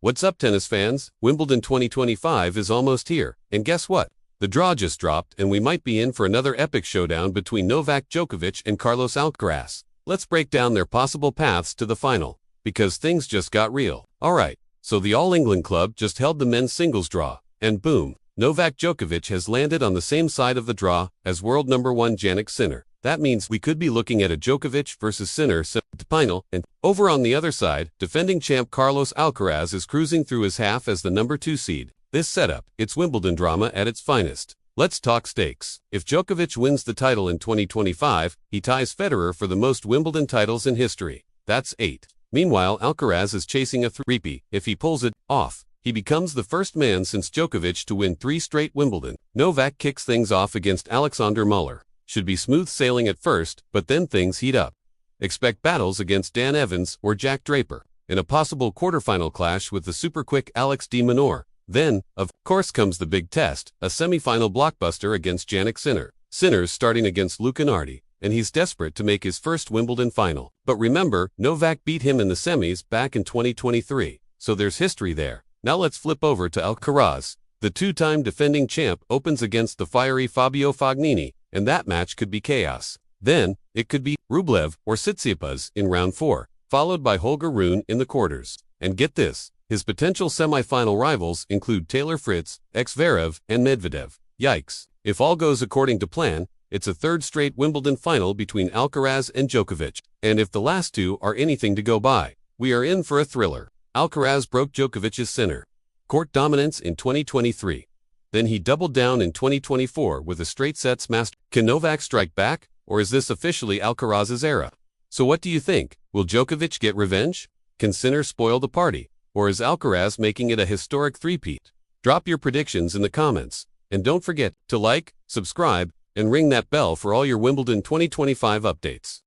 What's up, tennis fans? Wimbledon 2025 is almost here, and guess what? The draw just dropped, and we might be in for another epic showdown between Novak Djokovic and Carlos Alcaraz. Let's break down their possible paths to the final, because things just got real. Alright, so the All England club just held the men's singles draw, and boom, Novak Djokovic has landed on the same side of the draw as world number 1 Jannik Sinner. That means we could be looking at a Djokovic versus Sinner final, and over on the other side, defending champ Carlos Alcaraz is cruising through his half as the number 2 seed. This setup, it's Wimbledon drama at its finest. Let's talk stakes. If Djokovic wins the title in 2025, he ties Federer for the most Wimbledon titles in history. That's 8. Meanwhile, Alcaraz is chasing a three-peat. If he pulls it off, he becomes the first man since Djokovic to win 3 straight Wimbledon. Novak kicks things off against Alexander Muller. Should be smooth sailing at first, but then things heat up. Expect battles against Dan Evans or Jack Draper, in a possible quarterfinal clash with the super-quick Alex de Minaur. Then, of course, comes the big test, a semi-final blockbuster against Jannik Sinner. Sinner's starting against Luca Nardi, and he's desperate to make his first Wimbledon final. But remember, Novak beat him in the semis back in 2023, so there's history there. Now let's flip over to Alcaraz. The 2-time defending champ opens against the fiery Fabio Fognini, and that match could be chaos. Then, it could be Rublev or Tsitsipas in round 4, followed by Holger Rune in the quarters. And get this, his potential semi-final rivals include Taylor Fritz, Zverev, and Medvedev. Yikes. If all goes according to plan, it's a 3rd straight Wimbledon final between Alcaraz and Djokovic. And if the last two are anything to go by, we are in for a thriller. Alcaraz broke Djokovic's Sinner court dominance in 2023. Then he doubled down in 2024 with a straight sets master. Can Novak strike back, or is this officially Alcaraz's era? So what do you think? Will Djokovic get revenge? Can Sinner spoil the party, or is Alcaraz making it a historic three-peat? Drop your predictions in the comments, and don't forget to like, subscribe, and ring that bell for all your Wimbledon 2025 updates.